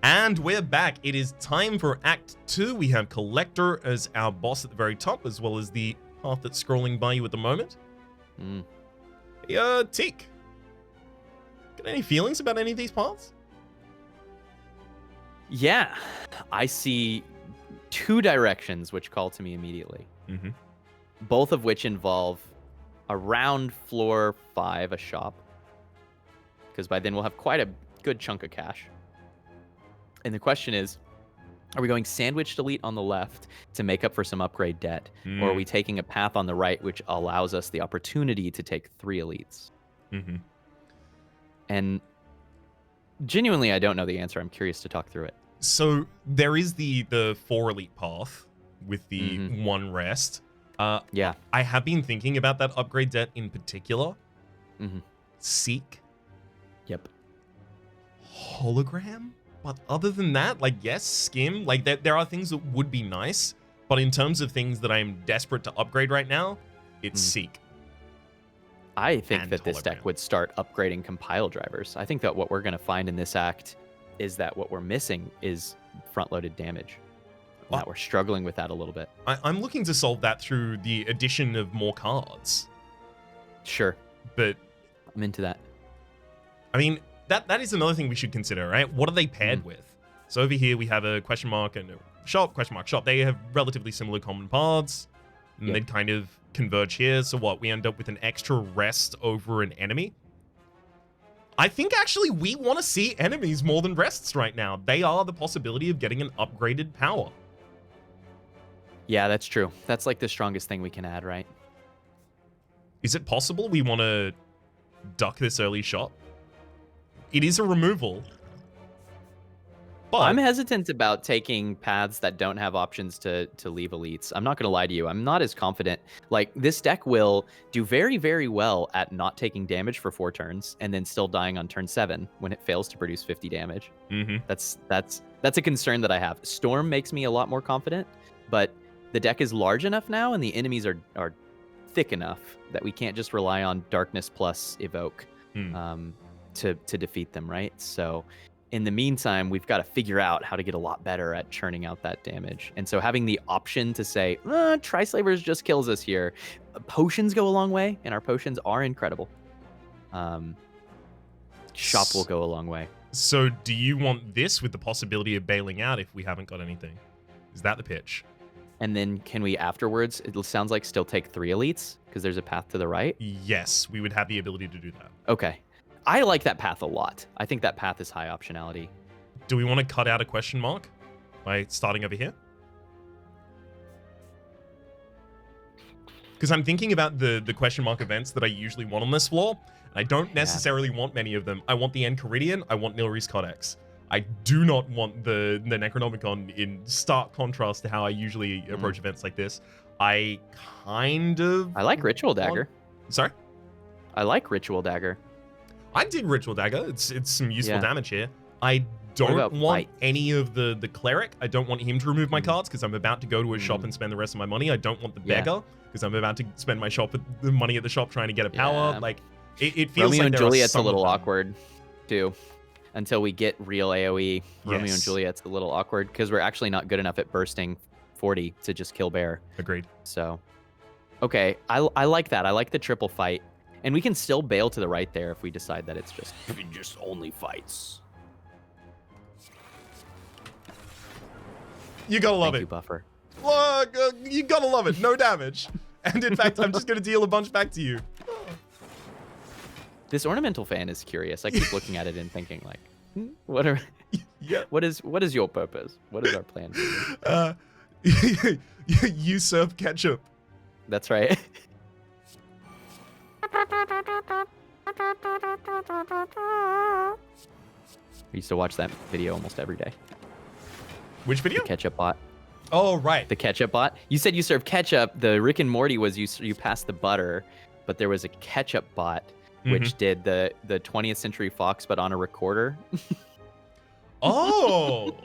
And we're back. It is time for Act 2. We have Collector as our boss at the very top, as well as the path that's scrolling by you at the moment. Teak. Got any feelings about any of these paths? Yeah. I see two directions which call to me immediately. Both of which involve around floor 5, a shop. Because by then we'll have quite a good chunk of cash. And the question is, are we going sandwiched elite on the left to make up for some upgrade debt? Or are we taking a path on the right which allows us the opportunity to take 3 elites? And genuinely, I don't know the answer. I'm curious to talk through it. So there is the 4 elite path with the 1 rest. Yeah. I have been thinking about that upgrade debt in particular. Seek. Yep. Hologram? But other than that, like, yes, skim. Like, there are things that would be nice. But in terms of things that I'm desperate to upgrade right now, it's Seek. I think And that this deck hologram. would start upgrading compile drivers. I think that what we're going to find in this act is that what we're missing is front-loaded damage. That we're struggling with that a little bit. I'm looking to solve that through the addition of more cards. Sure. But I'm into that. I mean, that is another thing we should consider, right? What are they paired with? So over here we have a question mark and a shop, question mark, shop. They have relatively similar common paths. And they'd kind of converge here. So what? We end up with an extra rest over an enemy. I think actually we want to see enemies more than rests right now. They are the possibility of getting an upgraded power. Yeah, that's true. That's like the strongest thing we can add, right? Is it possible we want to duck this early shot? It is a removal. But I'm hesitant about taking paths that don't have options to leave elites. I'm not going to lie to you. I'm not as confident. Like, this deck will do very, very well at not taking damage for 4 turns and then still dying on turn 7 when it fails to produce 50 damage. That's a concern that I have. Storm makes me a lot more confident, but the deck is large enough now and the enemies are thick enough that we can't just rely on Darkness plus Evoke to defeat them, right? So in the meantime, we've got to figure out how to get a lot better at churning out that damage. And so having the option to say, Tri-Slavers just kills us here. Potions go a long way, and our potions are incredible. Shop will go a long way. So do you want this with the possibility of bailing out if we haven't got anything? Is that the pitch? And then can we afterwards, it sounds like, still take 3 elites because there's a path to the right? Yes, we would have the ability to do that. Okay. I like that path a lot. I think that path is high optionality. Do we want to cut out a question mark by starting over here? Because I'm thinking about the question mark events that I usually want on this floor. And I don't necessarily want many of them. I want the Enchiridion. I want Nilri's Codex. I do not want the Necronomicon in stark contrast to how I usually approach events like this. I like Ritual Dagger. Sorry? I like Ritual Dagger. I dig Ritual Dagger. It's some useful damage here. I don't want any of the Cleric. I don't want him to remove my cards because I'm about to go to a shop and spend the rest of my money. I don't want the Beggar because I'm about to spend my the money at the shop trying to get a power. Like, it feels Romeo like and there Juliet's are a little awkward, too. Until we get real AoE, Romeo and Juliet's a little awkward because we're actually not good enough at bursting 40 to just kill bear. Agreed. So, okay, I like that. I like the triple fight. And we can still bail to the right there if we decide that it's just only fights. You gotta love it. Thank you, Buffer. Look, you gotta love it. No damage. And in fact, I'm just gonna deal a bunch back to you. This ornamental fan is curious. I keep looking at it and thinking, like, what is your purpose? What is our plan? You serve ketchup. That's right. I used to watch that video almost every day. Which video? The ketchup bot. Oh, right. The ketchup bot. You said you serve ketchup. The Rick and Morty was you pass the butter, but there was a ketchup bot which did the 20th Century Fox, but on a recorder. Oh.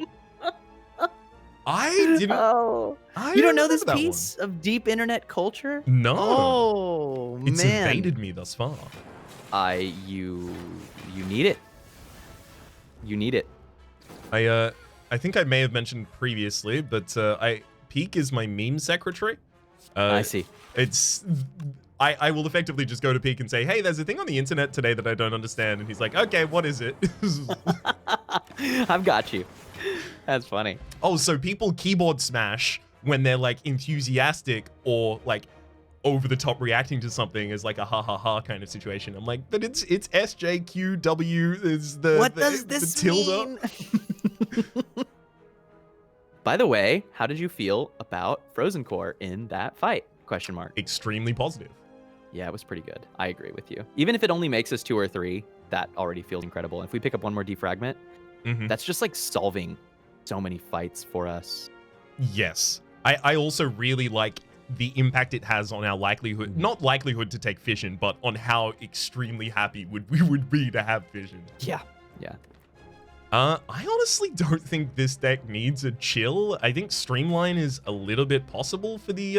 I didn't. Oh. You don't know this piece of deep internet culture? No. Oh, man. It's evaded me thus far. You need it. You need it. I think I may have mentioned previously, but Peak is my meme secretary. I see. I will effectively just go to Peak and say, hey, there's a thing on the internet today that I don't understand. And he's like, okay, what is it? I've got you. That's funny. Oh, so people keyboard smash when they're like enthusiastic or like over the top reacting to something as like a ha ha ha kind of situation. I'm like, but it's SJQW is the what does this tilde mean? By the way, how did you feel about Frozen Core in that fight? Question mark. Extremely positive. Yeah, it was pretty good. I agree with you. Even if it only makes us 2 or 3, that already feels incredible. And if we pick up one more defragment, that's just like solving so many fights for us. Yes. I also really like the impact it has on our likelihood, not likelihood to take Fission, but on how extremely happy we would be to have Fission. Yeah. I honestly don't think this deck needs a chill. I think Streamline is a little bit possible for the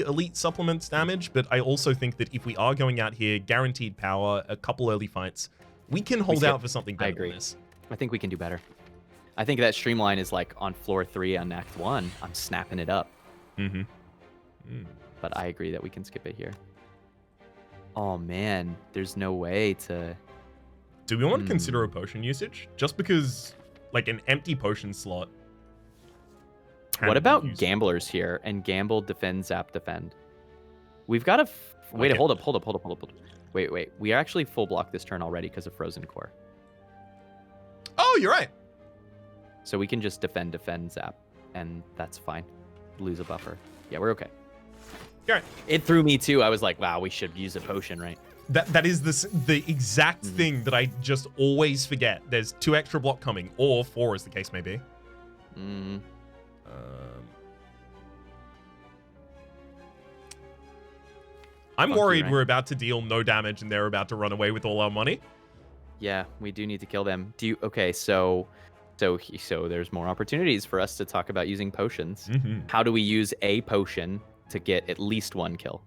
elite supplements damage, but I also think that if we are going out here, guaranteed power, a couple early fights, we can hold out for something better than this. I think we can do better. I think that Streamline is like on floor 3 on Act 1. I'm snapping it up. But I agree that we can skip it here. Oh man, there's no way to... Do we want to consider a potion usage? Just because, like, an empty potion slot... What about gamblers here? And gamble, defend, zap, defend. We've got to... Wait, hold up. Wait. We actually full block this turn already because of Frozen Core. Oh, you're right. So we can just defend, zap, and that's fine. Lose a buffer. Yeah, we're okay. You're right. It threw me too. I was like, wow, we should use a potion, right? That is the exact thing that I just always forget. There's 2 extra block coming, or 4 as the case may be. I'm worried we're about to deal no damage and they're about to run away with all our money. Yeah, we do need to kill them. Okay, so there's more opportunities for us to talk about using potions. How do we use a potion to get at least 1 kill?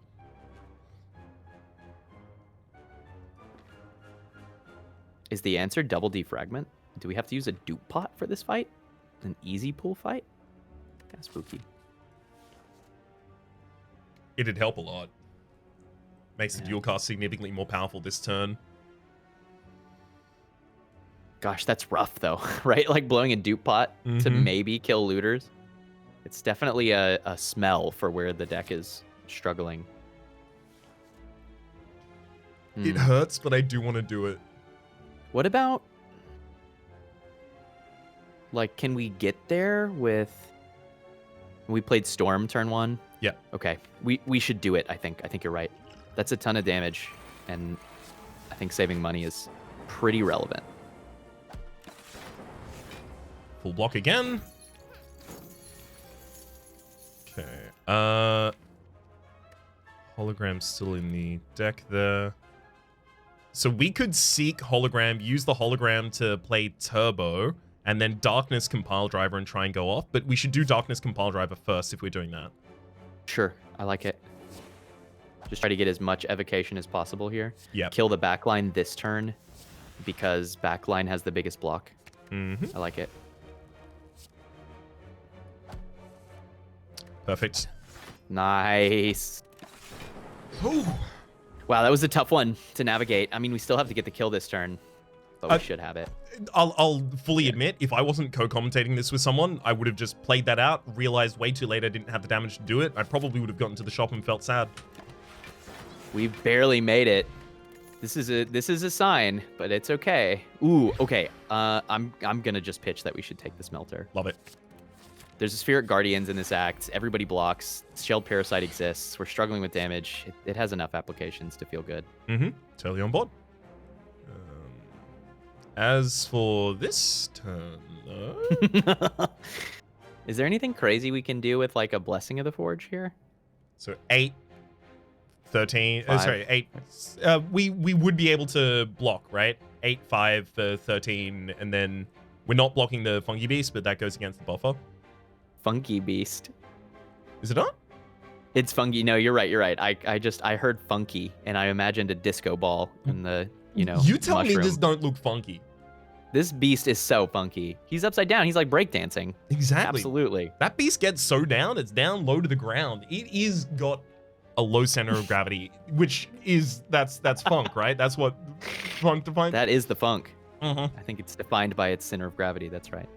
Is the answer double defragment? Do we have to use a dupe pot for this fight? An easy pool fight? Kind of spooky. It'd help a lot. Makes the dual cast significantly more powerful this turn. Gosh, that's rough though, right? Like blowing a dupe pot to maybe kill looters. It's definitely a smell for where the deck is struggling. It hurts, but I do want to do it. What about, like, can we get there with... We played Storm turn 1? Yeah. Okay. We should do it, I think. I think you're right. That's a ton of damage, and I think saving money is pretty relevant. Full block again. Okay. Hologram's still in the deck there. So we could seek hologram, use the hologram to play turbo, and then darkness compile driver and try and go off. But we should do darkness compile driver first if we're doing that. Sure, I like it. Just try to get as much evocation as possible here. Yeah. Kill the backline this turn because backline has the biggest block. I like it. Perfect. Nice. Ooh. Wow, that was a tough one to navigate. I mean, we still have to get the kill this turn, but we should have it. I'll fully admit, if I wasn't co-commentating this with someone, I would have just played that out, realized way too late I didn't have the damage to do it. I probably would have gotten to the shop and felt sad. We barely made it. This is a sign, but it's okay. Ooh, okay. I'm gonna just pitch that we should take the smelter. Love it. There's a Spirit Guardians in this act. Everybody blocks. Shelled Parasite exists. We're struggling with damage. It has enough applications to feel good. Totally on board. As for this turn, though... Is there anything crazy we can do with, like, a Blessing of the Forge here? So 8, 13... sorry, 8... we would be able to block, right? 8, 5, 13, and then we're not blocking the Funky Beast, but that goes against the buffer. Funky Beast. Is it not? It's funky. No, you're right. I heard funky, and I imagined a disco ball in the, You tell mushroom. me this don't look funky. This beast is so funky. He's upside down. He's like breakdancing. Exactly. Absolutely. That beast gets so down, it's down low to the ground. It is got a low center of gravity, which is, that's funk, right? That's what funk defines. That is the funk. Mm-hmm. I think it's defined by its center of gravity. That's right.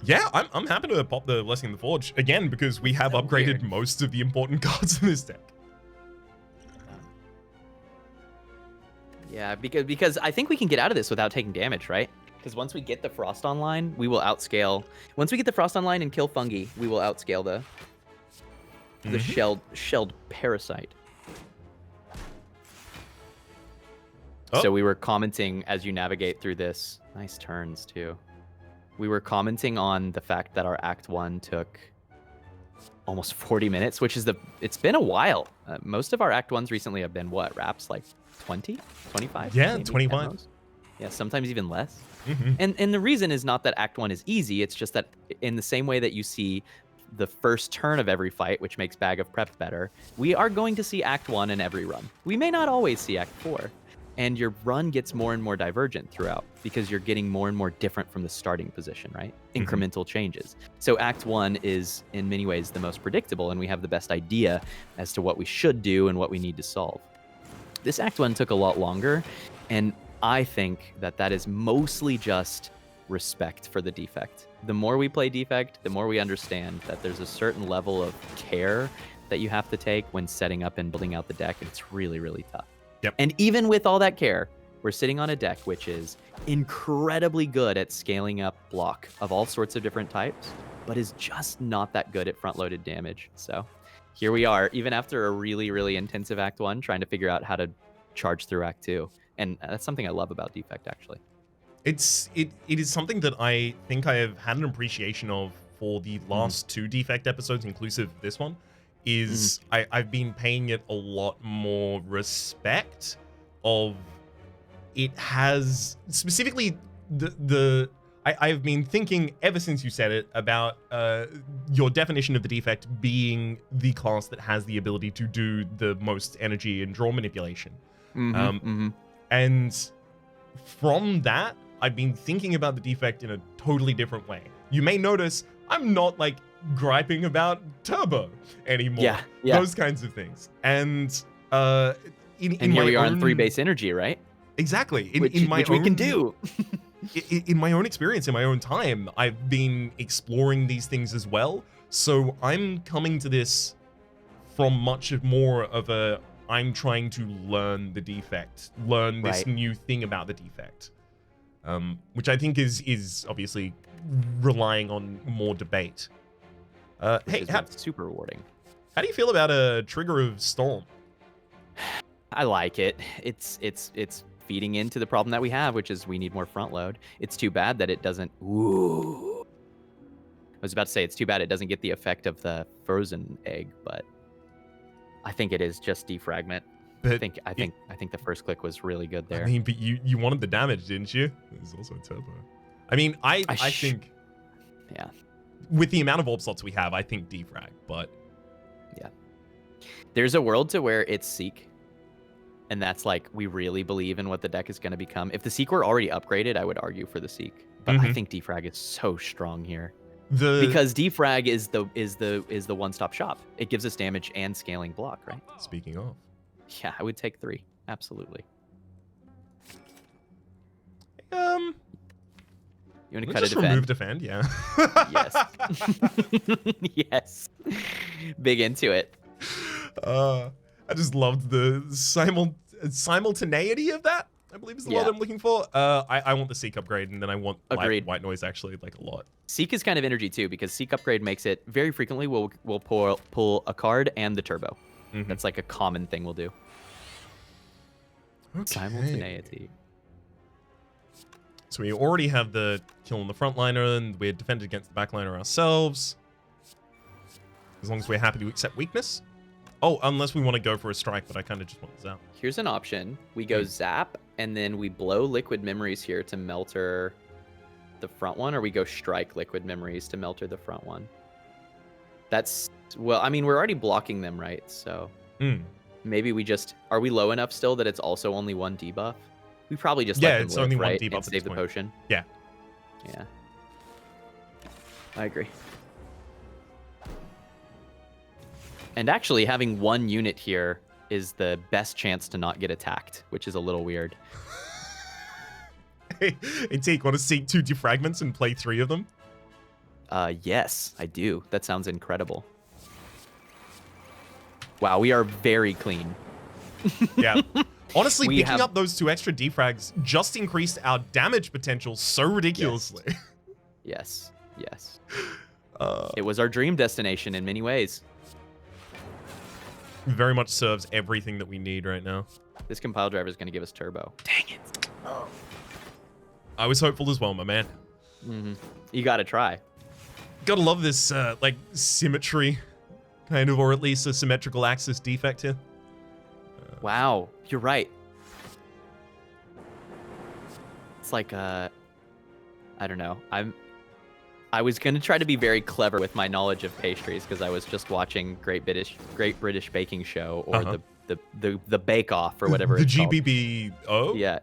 Yeah, I'm happy to pop the Blessing of the Forge again because we have So upgraded weird. most of the important cards in this deck. Yeah, because I think we can get out of this without taking damage, right? Because once we get the Frost online, we will outscale. Once we get the Frost online and kill fungi, we will outscale the shelled parasite. Oh. So we were commenting as you navigate through this. Nice turns too. We were commenting on the fact that our Act 1 took almost 40 minutes, which is it's been a while. Most of our Act 1s recently have been what, Raps, like 20, 25? Yeah, maybe, 25. at most? Yeah, sometimes even less. Mm-hmm. And the reason is not that Act 1 is easy, it's just that in the same way that you see the first turn of every fight, which makes Bag of Prep better, we are going to see Act 1 in every run. We may not always see Act 4. And your run gets more and more divergent throughout because you're getting more and more different from the starting position, right? Incremental changes. So Act 1 is in many ways the most predictable, and we have the best idea as to what we should do and what we need to solve. This Act 1 took a lot longer, and I think that is mostly just respect for the defect. The more we play defect, the more we understand that there's a certain level of care that you have to take when setting up and building out the deck, and it's really, really tough. Yep. And even with all that care, we're sitting on a deck which is incredibly good at scaling up block of all sorts of different types, but is just not that good at front-loaded damage. So here we are, even after a really, really intensive Act 1, trying to figure out how to charge through Act 2. And that's something I love about Defect, actually. It is something that I think I have had an appreciation of for the last two Defect episodes, inclusive of this one. Is I've been paying it a lot more respect of it has specifically I've been thinking ever since you said it about your definition of the defect being the class that has the ability to do the most energy and draw manipulation. And from that, I've been thinking about the defect in a totally different way. You may notice I'm not like griping about turbo anymore. Yeah. Those kinds of things. And in here my we are own, on 3 base energy, right? Exactly. Which we can do. In my own experience, in my own time, I've been exploring these things as well. So I'm coming to this from much more of a I'm trying to learn the defect, learn this new thing about the defect, which I think is obviously relying on more debate. Hey, super rewarding. How do you feel about a Trigger of Storm? I like it. It's feeding into the problem that we have, which is we need more front load. It's too bad that it doesn't. Ooh. I was about to say it's too bad it doesn't get the effect of the frozen egg, but I think it is just defragment. But I think the first click was really good there. I mean, but you wanted the damage, didn't you? There's also a turbo. I mean, I think. Yeah. With the amount of orb slots we have, I think defrag, but yeah. There's a world to where it's Seek. And that's like, we really believe in what the deck is going to become. If the Seek were already upgraded, I would argue for the Seek. But I think defrag is so strong here. Because defrag is the one-stop shop. It gives us damage and scaling block, right? Speaking of. Yeah, I would take 3. Absolutely. You want to cut just a defend? remove defend, yeah. Yes. Yes. Big into it. I just loved the simultaneity of that, I believe is the word I'm looking for. I want the Seek upgrade, and then I want white noise actually like a lot. Seek is kind of energy too, because Seek upgrade makes it very frequently we'll pull a card and the turbo. That's like a common thing we'll do. Okay. Simultaneity. So we already have the kill on the frontliner, and we're defended against the backliner ourselves. As long as we're happy to accept weakness. Oh, unless we want to go for a strike, but I kind of just want this out. Here's an option. We go zap, and then we blow liquid memories here to melter the front one, or we go strike liquid memories to melter the front one. That's, well, I mean, we're already blocking them, right? So maybe we just, are we low enough still that it's also only 1 debuff? We probably just let them it's live, only one right? debuff And at save this the point. potion. Yeah. Yeah. I agree. And actually, having one unit here is the best chance to not get attacked, which is a little weird. Hey, Teak, want to seek 2 defragments and play 3 of them? Yes, I do. That sounds incredible. Wow, we are very clean. Yeah. Honestly, We picking have- up those 2 extra defrags just increased our damage potential so ridiculously. Yes, yes. Uh, It was our dream destination in many ways. very much serves everything that we need right now. This compile driver is going to give us turbo. Dang it. I was hopeful as well, my man. You got to try. Gotta love this, like, symmetry, kind of, or at least a symmetrical axis defect here. Wow, you're right. It's like I don't know. I was gonna try to be very clever with my knowledge of pastries because I was just watching Great British Baking Show or the Bake Off or whatever. The it's called. GBBO? Yeah,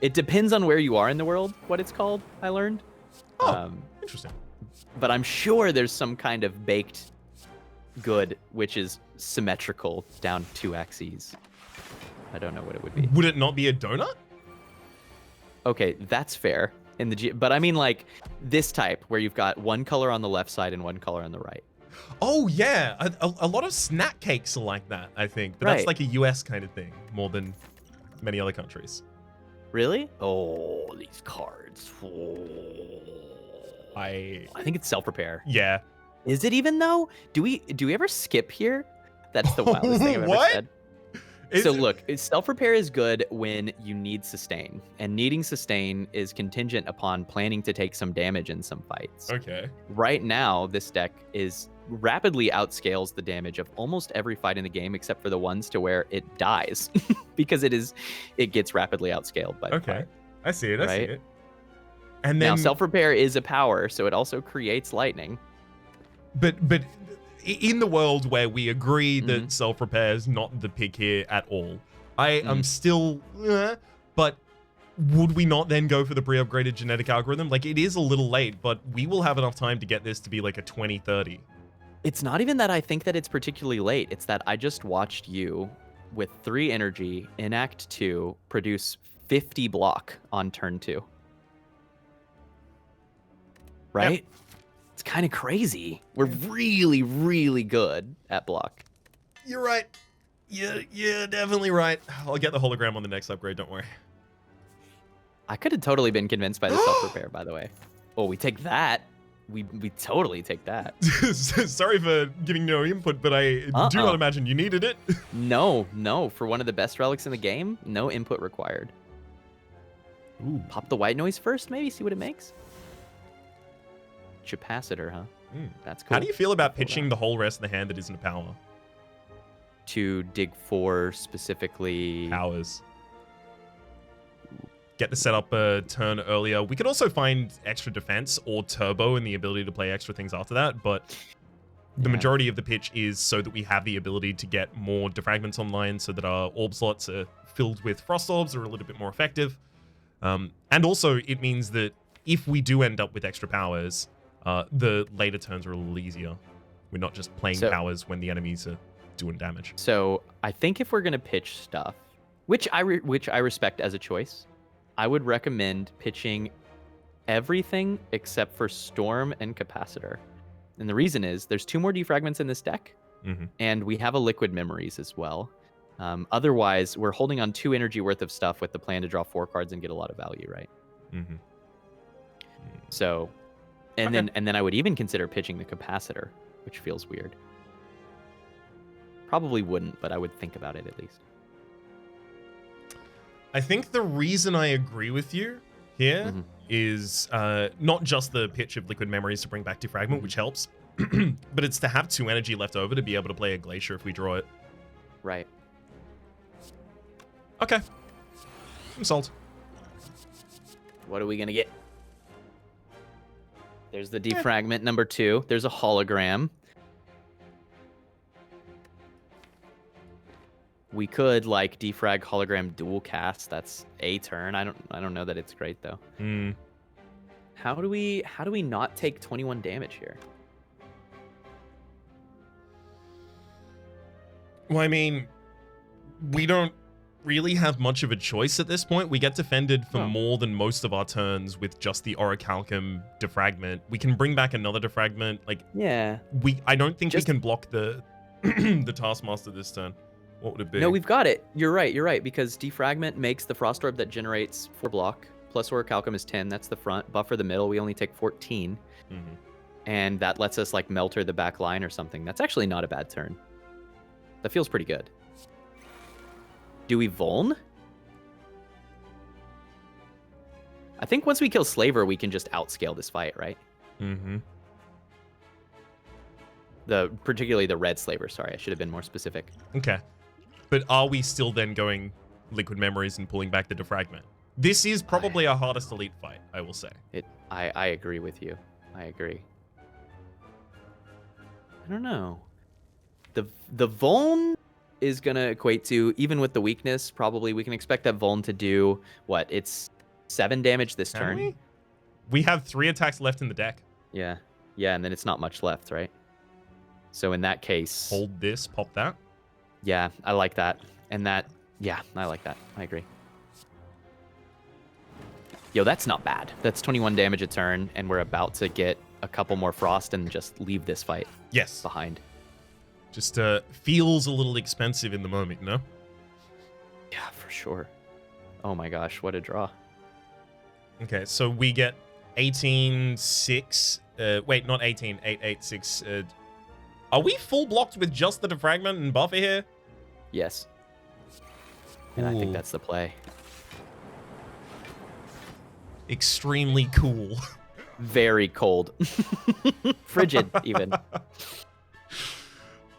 it depends on where you are in the world what it's called. I learned. Oh, interesting. But I'm sure there's some kind of baked good which is symmetrical down 2 axes. I don't know what it would be. Would it not be a donut? Okay, that's fair. But I mean like this type where you've got one color on the left side and one color on the right. Oh, yeah. A lot of snack cakes are like that, I think. But that's Right. like a US kind of thing, more than many other countries. Really? Oh, these cards. I think it's self-repair. Yeah. Is it even though? Do we ever skip here? That's the wildest thing I've ever What? said. Is So it- look, self-repair is good when you need sustain. And needing sustain is contingent upon planning to take some damage in some fights. Okay. Right now, this deck is rapidly outscales the damage of almost every fight in the game except for the ones to where it dies because it gets rapidly outscaled by the Okay. fight. I see it. I see Right? it. And then Now, self-repair is a power, so it also creates lightning. But in the world where we agree Mm-hmm. that self-repair is not the pick here at all, I Mm. am still, but would we not then go for the pre-upgraded genetic algorithm? Like, it is a little late, but we will have enough time to get this to be like a 2030. It's not even that I think that it's particularly late. It's that I just watched you with 3 energy in Act 2 produce 50 block on turn 2. Right? Yep. It's kind of crazy. We're really, really good at block. You're right. You're definitely right. I'll get the hologram on the next upgrade, don't worry. I could have totally been convinced by the self-repair, by the way. Oh, we take that. We totally take that. Sorry for giving no input, but I do not imagine you needed it. No. For one of the best relics in the game, no input required. Ooh. Pop the white noise first, maybe, see what it makes. Capacitor, huh? That's cool. How do you feel about pitching the whole rest of the hand that isn't a power? To dig for specifically Powers. Get the setup a turn earlier. We could also find extra defense or turbo and the ability to play extra things after that, but the majority of the pitch is so that we have the ability to get more defragments online so that our orb slots are filled with frost orbs or a little bit more effective. And also it means that if we do end up with extra powers, the later turns are a little easier. We're not just playing powers when the enemies are doing damage. So I think if we're gonna pitch stuff, which I respect as a choice, I would recommend pitching everything except for Storm and Capacitor. And the reason is there's 2 more defragments in this deck, and we have a Liquid Memories as well. Otherwise, we're holding on 2 energy worth of stuff with the plan to draw 4 cards and get a lot of value, right? So, and then I would even consider pitching the Capacitor, which feels weird. Probably wouldn't, but I would think about it at least. I think the reason I agree with you here is not just the pitch of Liquid Memories to bring back Defragment, which helps, but it's to have 2 energy left over to be able to play a Glacier if we draw it. Right. Okay. I'm sold. What are we going to get? There's the defragment number 2. There's a hologram. We could like defrag hologram dual cast. That's a turn. I don't know that it's great though. How do we not take 21 damage here? Well, I mean, we don't really have much of a choice at this point. We get defended for more than most of our turns with just the Orichalcum defragment. We can bring back another defragment. Like, yeah, I don't think we can block the the Taskmaster this turn. What would it be? No, we've got it. You're right, because defragment makes the Frost Orb that generates 4 block, plus Orichalcum is 10, that's the front. Buffer the middle, we only take 14. And that lets us like Melter the back line or something. That's actually not a bad turn. That feels pretty good. Do we Vuln? I think once we kill Slaver, we can just outscale this fight, right? Particularly the red Slaver, sorry, I should have been more specific. Okay. But are we still then going Liquid Memories and pulling back the defragment? This is probably our hardest elite fight, I will say. I agree with you. I agree. I don't know. The Vuln is going to equate to, even with the weakness, probably we can expect that Vuln to do, what, it's 7 damage this turn? We have 3 attacks left in the deck. Yeah, and then it's not much left, right? So in that case... Hold this, pop that. Yeah, I like that. And that, yeah, I like that. I agree. Yo, that's not bad. That's 21 damage a turn, and we're about to get a couple more Frost and just leave this fight behind. Just feels a little expensive in the moment, no? Yeah, for sure. Oh my gosh, what a draw. Okay, so we get 18-6. Wait, not 18. 8-8-6. Are we full blocked with just the defragment and buffer here? Yes. And I think that's the play. Extremely cool. Very cold. Frigid, even.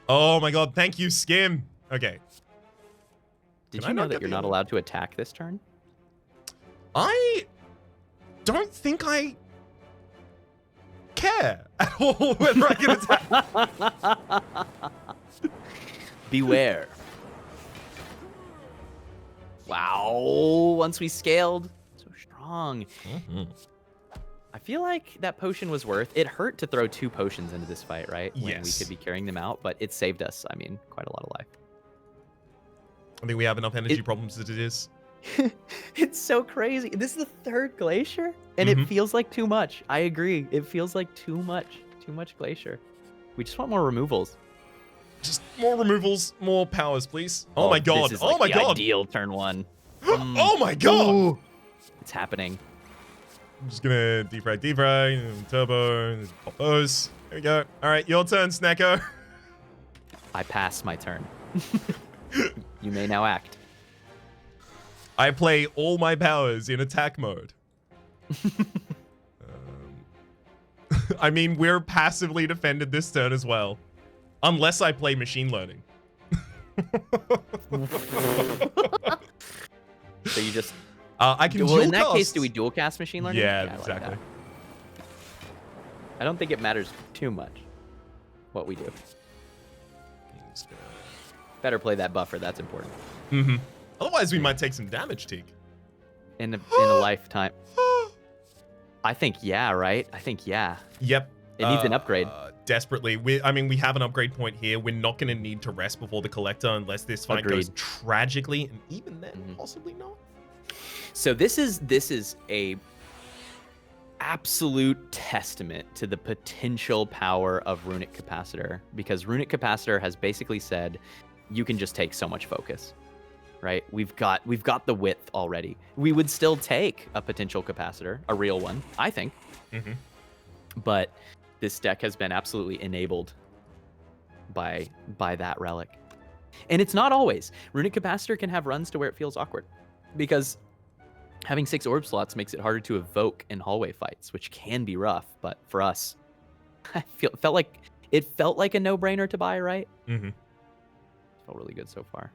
Oh my god, thank you, Skim. Okay. Did you know that you're not allowed to attack this turn? I don't think I care at all whether I can attack. Beware. Wow, once we scaled, so strong. I feel like that potion was worth it. Hurt to throw 2 potions into this fight, right? When we could be carrying them out, but it saved us, I mean, quite a lot of life. I think we have enough energy problems as it is. It's so crazy. This is the 3rd Glacier, and it feels like too much. I agree. It feels like too much. Too much Glacier. We just want more removals. Just more removals, more powers, please. Oh my god. This is like the ideal turn 1. Oh my god. Ooh. It's happening. I'm just gonna defrag, turbo, pop those. There we go. All right, your turn, Snacko. I pass my turn. You may now act. I play all my powers in attack mode. I mean, we're passively defended this turn as well. Unless I play machine learning. So you just... I can in that case, do we dual cast machine learning? Yeah, exactly. Like I don't think it matters too much what we do. Better play that buffer. That's important. Otherwise, we might take some damage, Teak. In a lifetime. I think yeah, right? I think yeah. Yep. It needs an upgrade. Desperately. We have an upgrade point here. We're not going to need to rest before the Collector unless this fight goes tragically, and even then, possibly not. So this is a absolute testament to the potential power of Runic Capacitor, because Runic Capacitor has basically said you can just take so much focus, right? We've got the width already. We would still take a potential capacitor, a real one, I think. But this deck has been absolutely enabled by that relic. And it's not always. Runic Capacitor can have runs to where it feels awkward, because having 6 orb slots makes it harder to evoke in hallway fights, which can be rough. But for us, it felt like a no-brainer to buy, right? Felt really good so far.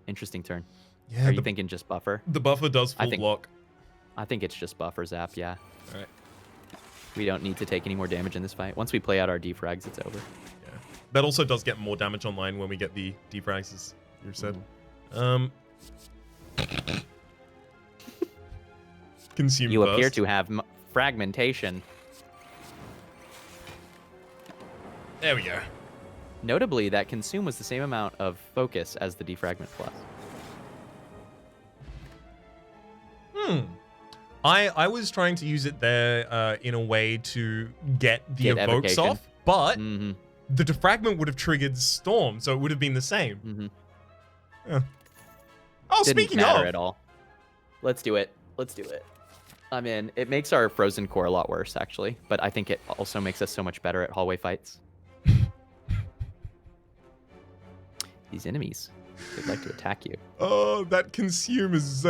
Interesting turn. Yeah. Are you thinking just buffer? The buffer does full block. I think it's just buffer zap, yeah. All right. We don't need to take any more damage in this fight. Once we play out our defrags, it's over. Yeah. That also does get more damage online when we get the defrags. you've said. Consume You first. appear to have fragmentation. There we go. Notably, that consume was the same amount of focus as the defragment plus. I was trying to use it there in a way to get the evokes evocation. off, but the defragment would have triggered Storm, so it would have been the same. Yeah. Oh, Didn't speaking matter of, at all. Let's do it. Let's do it. I'm in. It makes our frozen core a lot worse, actually, but I think it also makes us so much better at hallway fights. These enemies, they'd like to attack you. oh, that consume is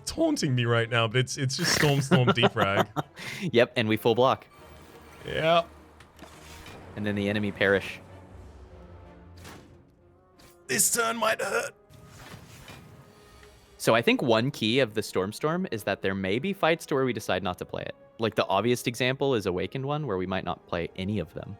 taunting me right now, but it's just Storm defrag. Yep, and we full block. Yeah. And then the enemy perish. This turn might hurt. So I think one key of the Storm is that there may be fights to where we decide not to play it. Like the obvious example is Awakened one, where we might not play any of them.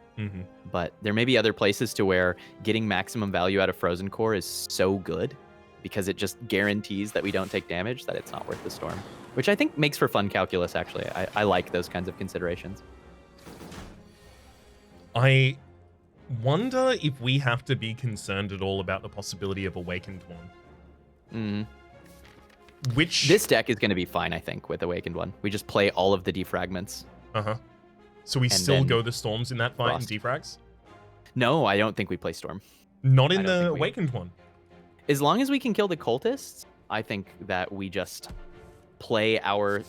But there may be other places to where getting maximum value out of Frozen Core is so good because it just guarantees that we don't take damage that it's not worth the Storm. Which I think makes for fun calculus, actually. I like those kinds of considerations. I wonder if we have to be concerned at all about the possibility of Awakened one. Which This deck is going to be fine, I think, with Awakened one. We just play all of the defragments. So we And still then go the Storms in that fight Frost. and defrags? No, I don't think we play Storm. Not in I don't the think we- Awakened one. As long as we can kill the cultists, I think that we just play our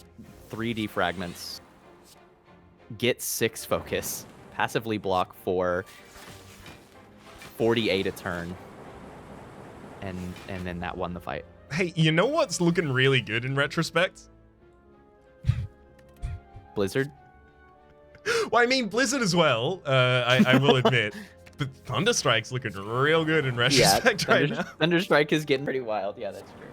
3 defragments, get 6 focus, passively block for 48 a turn, and then that won the fight. Hey, you know what's looking really good in retrospect? Blizzard? Well, I mean, Blizzard as well, I will admit. But Thunderstrike's looking real good in retrospect right now. Thunderstrike is getting pretty wild. Yeah, that's true.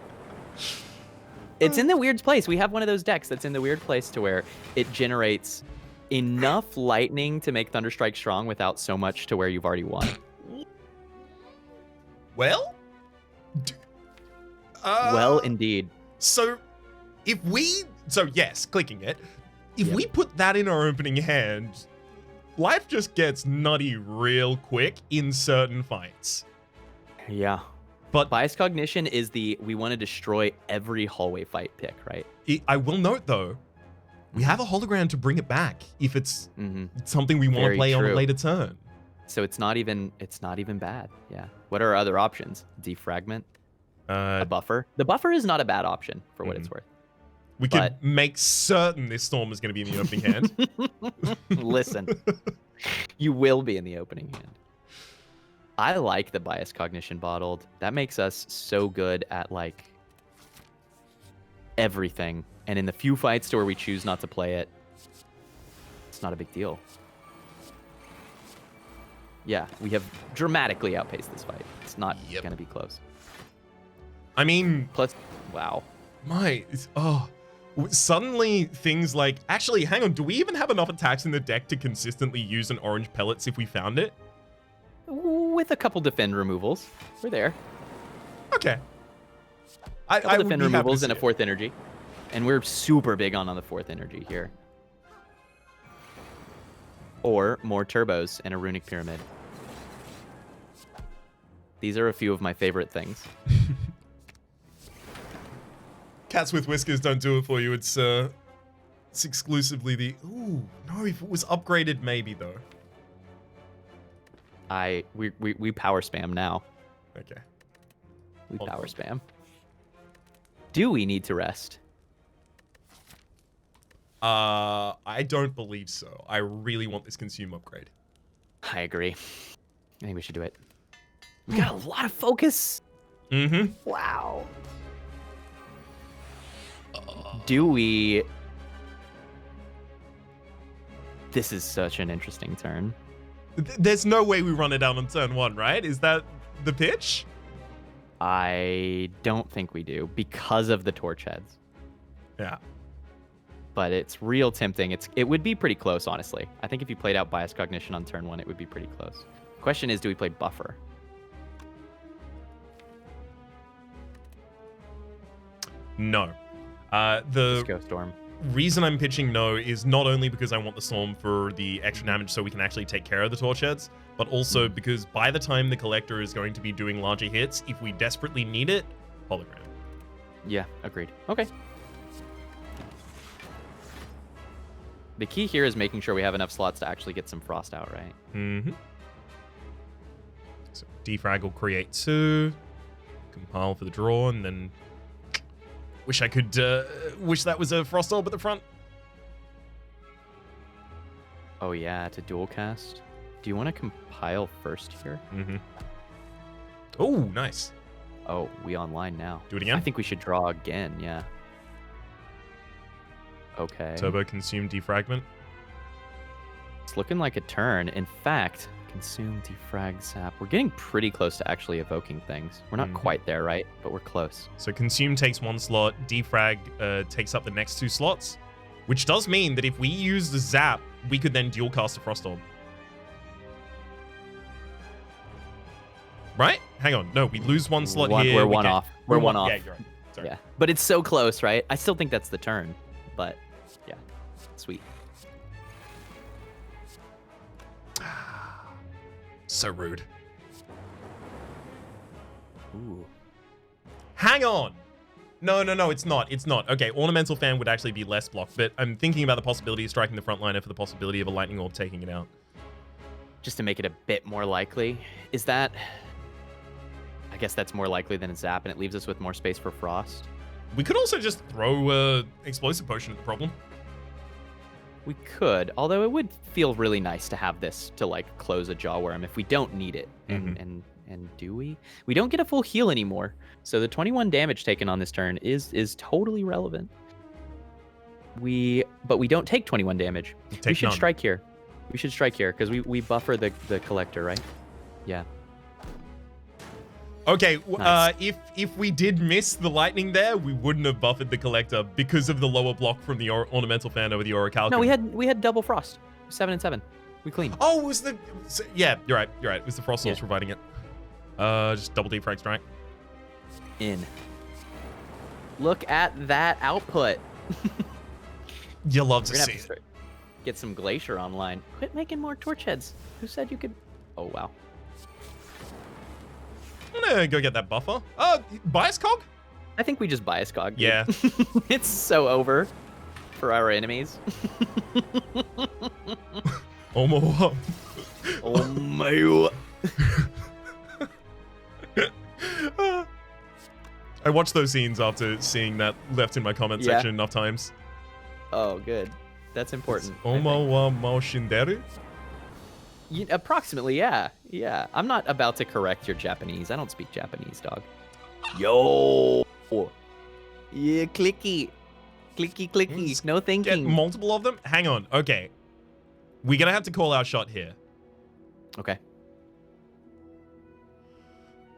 It's in the weird place. We have one of those decks that's in the weird place to where it generates enough lightning to make Thunderstrike strong without so much to where you've already won. Well? Well, indeed. So, yes, clicking it. If we put that in our opening hand, life just gets nutty real quick in certain fights. Yeah. But Bias Cognition is we want to destroy every hallway fight pick, right? I will note, though, we have a hologram to bring it back if it's something we want to Very play on a true. later turn. So it's not even bad. Yeah. What are our other options? Defragment, a buffer. The buffer is not a bad option for what it's worth. We could make certain this Storm is going to be in the opening hand. Listen, you will be in the opening hand. I like the Bias Cognition bottled. That makes us so good at like everything. And in the few fights to where we choose not to play it, it's not a big deal. Yeah, we have dramatically outpaced this fight. It's not going to be close. I mean, Plus, wow. Suddenly things like, actually, hang on, do we even have enough attacks in the deck to consistently use an orange pellets if we found it? With a couple defend removals. We're there. Okay. A couple would defend be happy to removals and see a it. 4th energy. And we're super big on the 4th energy here. Or more turbos and a runic pyramid. These are a few of my favorite things. Cats with whiskers don't do it for you. It's exclusively the... Ooh, no, if it was upgraded, maybe, though. We power spam now. Okay. We Hold power on. spam. Do we need to rest? I don't believe so. I really want this consume upgrade. I agree. I think we should do it. We got a lot of focus. Wow. Do we... This is such an interesting turn. There's no way we run it out on turn 1, right? Is that the pitch? I don't think we do because of the torch heads. Yeah. But it's real tempting. It would be pretty close, honestly. I think if you played out Bias Cognition on turn 1, it would be pretty close. Question is, do we play Buffer? No. Let's The go Storm. reason I'm pitching no is not only because I want the Storm for the extra damage so we can actually take care of the torch heads, but also because by the time the Collector is going to be doing larger hits, if we desperately need it, hologram. Yeah, agreed. Okay. The key here is making sure we have enough slots to actually get some frost out, right? Mm-hmm. So defrag will create 2, compile for the draw, and then wish I could wish that was a frost orb at the front. Oh yeah, to dual cast. Do you want to compile first here? Mm-hmm. Oh, nice. Oh, we online now. Do it again? I think we should draw again, yeah. Okay. Turbo consume defragment. It's looking like a turn. In fact, consume, defrag, zap. We're getting pretty close to actually evoking things. We're not quite there, right? But we're close. So consume takes 1 slot, defrag takes up the next 2 slots, which does mean that if we use the zap, we could then dual cast a frost orb. Right? Hang on. No, we lose 1 slot here. We're one off. We're one off. Yeah, you're right. Sorry. Yeah, but it's so close, right? I still think that's the turn, but yeah, sweet. So rude. Ooh. Hang on. No, it's not. It's not. Okay, Ornamental Fan would actually be less blocked, but I'm thinking about the possibility of striking the frontliner for the possibility of a Lightning Orb taking it out. Just to make it a bit more likely, is that... I guess that's more likely than a zap, and it leaves us with more space for frost. We could also just throw Explosive Potion at the problem. We could, although it would feel really nice to have this to like close a jaw worm if we don't need it. And do we? We don't get a full heal anymore, so the 21 damage taken on this turn is totally relevant. But we don't take 21 damage. We should strike here. We should strike here because we buffer the Collector, right? Yeah. Okay, Nice. if we did miss the lightning there, we wouldn't have buffered the Collector because of the lower block from the Ornamental Fan over the Orichalcum. No, we had double frost, 7 and 7. We cleaned. Oh, it was the... Yeah, you're right. It was the Frost Source providing it. Just double defrag strike. In. Look at that output. You love to We're gonna see have to it. get some Glacier online. Quit making more torch heads. Who said you could? Oh wow. I'm gonna go get that buffer. Bias Cog? I think we just bias cog. Dude. Yeah. It's so over for our enemies. Oh my. Oh my. I watched those scenes after seeing that left in my comment section enough times. Oh, good. That's important. Omo wa Maoshinderu? Approximately, yeah. Yeah. I'm not about to correct your Japanese. I don't speak Japanese, dog. Yo. Yeah, clicky. Clicky, clicky. No Get thinking. multiple of them? Hang on. Okay. We're gonna have to call our shot here. Okay.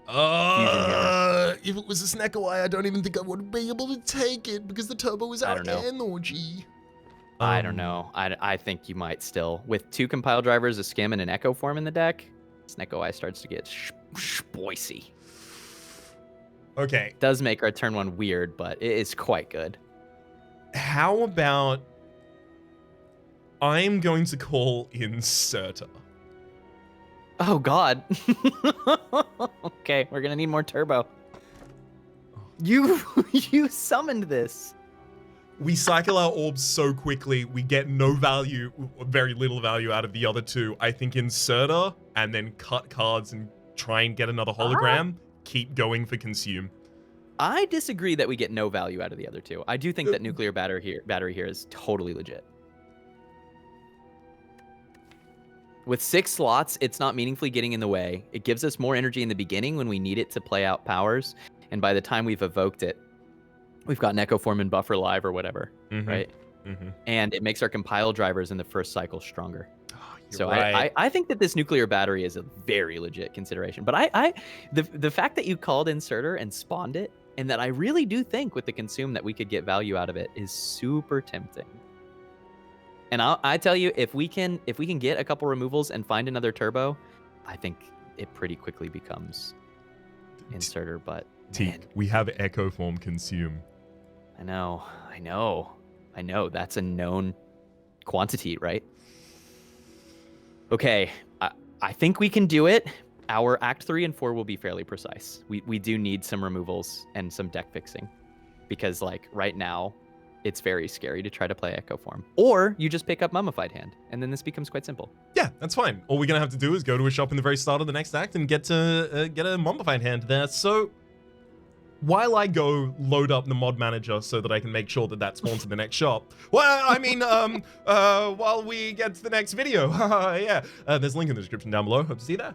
If it was a Snackaway, I don't even think I would be able to take it because the turbo is I our don't know. energy. I don't know. I think you might still. With 2 compile drivers, a skim, and an echo form in the deck, Snecko Eye starts to get spicy. Okay. Does make our turn 1 weird, but it is quite good. How about I'm going to call Inserter. Oh, God. Okay, we're going to need more turbo. You summoned this. We cycle our orbs so quickly, we get no value, very little value out of the other 2. I think Inserter and then cut cards and try and get another hologram. Keep going for Consume. I disagree that we get no value out of the other 2. I do think that nuclear battery here is totally legit. With 6 slots, it's not meaningfully getting in the way. It gives us more energy in the beginning when we need it to play out powers. And by the time we've evoked it, we've got an Echo Form and Buffer live or whatever, right? And it makes our compile drivers in the first cycle stronger. So right. I think that this nuclear battery is a very legit consideration. But the fact that you called Inserter and spawned it, and that I really do think with the Consume that we could get value out of it is super tempting. And I tell you, if we can get a couple removals and find another turbo, I think it pretty quickly becomes Inserter. But Teak, we have Echo Form Consume. I know. That's a known quantity, right? Okay, I think we can do it. Our Act 3 and 4 will be fairly precise. We do need some removals and some deck fixing. Because, like, right now, it's very scary to try to play Echo Form. Or you just pick up Mummified Hand, and then this becomes quite simple. Yeah, that's fine. All we're going to have to do is go to a shop in the very start of the next act and get a Mummified Hand there. So while I go load up the mod manager so that I can make sure that that spawns in the next shop, well, I mean, while we get to the next video, yeah, there's a link in the description down below. Hope to see you there.